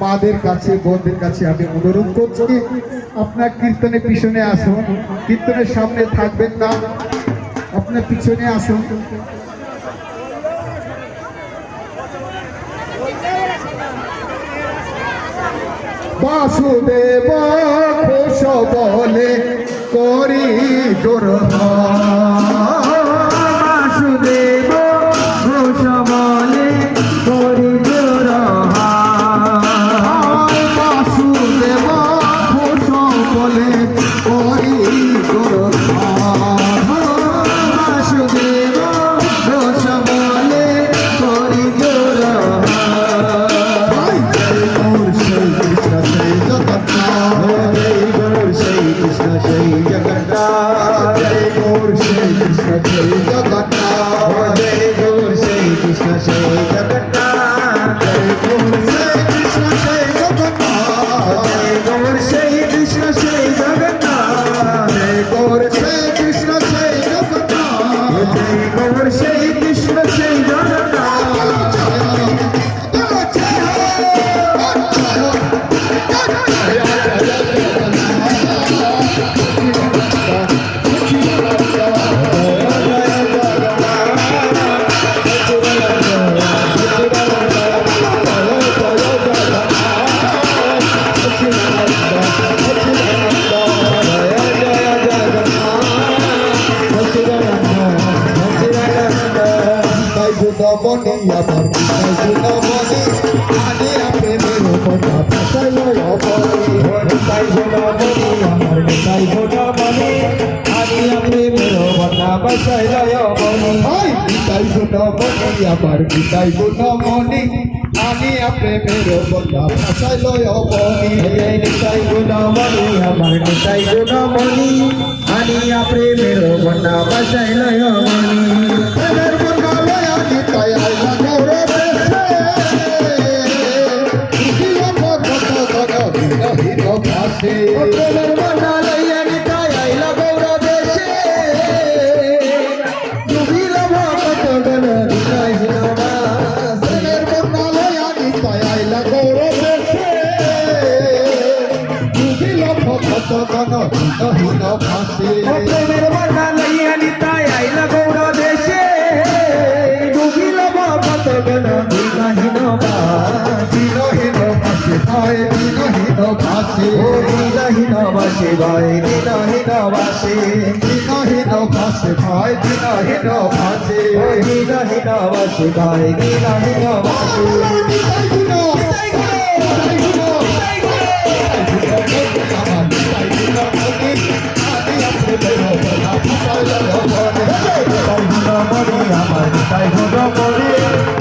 মাদের কাছে বোনদের কাছে আমি অনুরোধ করছি আপনার কীর্তনের পিছনে আসুন, কীর্তনের সামনে থাকবেন না, আপনার পিছনে আসুন। বাসুদেব ঘোষ বলে করি জোর বাসুদেব ঘোষ বলে করি জোর বাসুদেব ঘোষ বলে করি জোর বাসুদেব ঘোষ বলে করি জোর আমার বিদায় গুণমণি আনিয়া প্রেমের বন্ধা ভাষায় লয় বনি নিতাই গুণমণি আমার নিতাই গুণমণি আনিয়া প্রেমের বন্ধা ভাষায় লয় বনি প্রেমের বন্ধা লয় নিতাই আইলা গৌরে প্রেমের বন্ধা লইয়া নিতাই আইলা গৌরে দেশে ডুবিল ভক্ত গণ নিতাই প্রেমের বন্ধা লইয়া নিতাই আইলা গৌরে দেশে ডুবিল ভক্ত গণ হীন ভাসে প্রেমের বন্ধা লইয়া নিতাই আইলা গৌরে দেশে ডুবিল ভক্ত গণ হীন ভাই দিনহীন ভাসে ও দিনহীন ভাসে ভাই দিনহীন ভাসে দিনহীন ভাসে ভাই দিনহীন ভাসে ও দিনহীন ভাসে ভাই দিনহীন ভাসে আমার তাই হলো মনে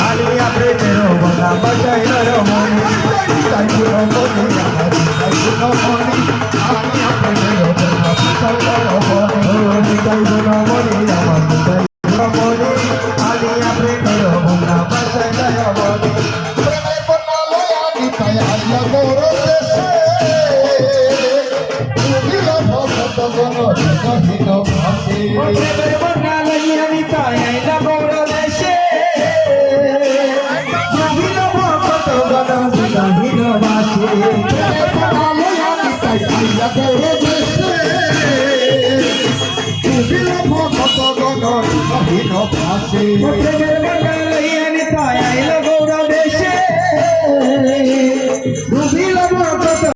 আলিয়া প্রেমের বলা বাজাই রমণী তাই হলো মনে আমার তাই হলো মনে আলিয়া প্রেমের বলা বাজাই রমণী তাই হলো মনে আমার তাই হলো মনে আলিয়া প্রেমের বলা বাজাই রমণী প্রেমের বলা লয়া নিতাই আইলা গৌর দেশে তুমিল ভক্ত গণ হীন ভাসে প্রেমের বলা লয়া নিতাই আইলা গৌর দেশে তুমিল ভক্ত গণ হীন ভাসে প্রেমের বলা লয়া নিতাই আইলা গৌর দেশে তুমিল ভক্ত গণ হীন ভাসে প্রেমের বলা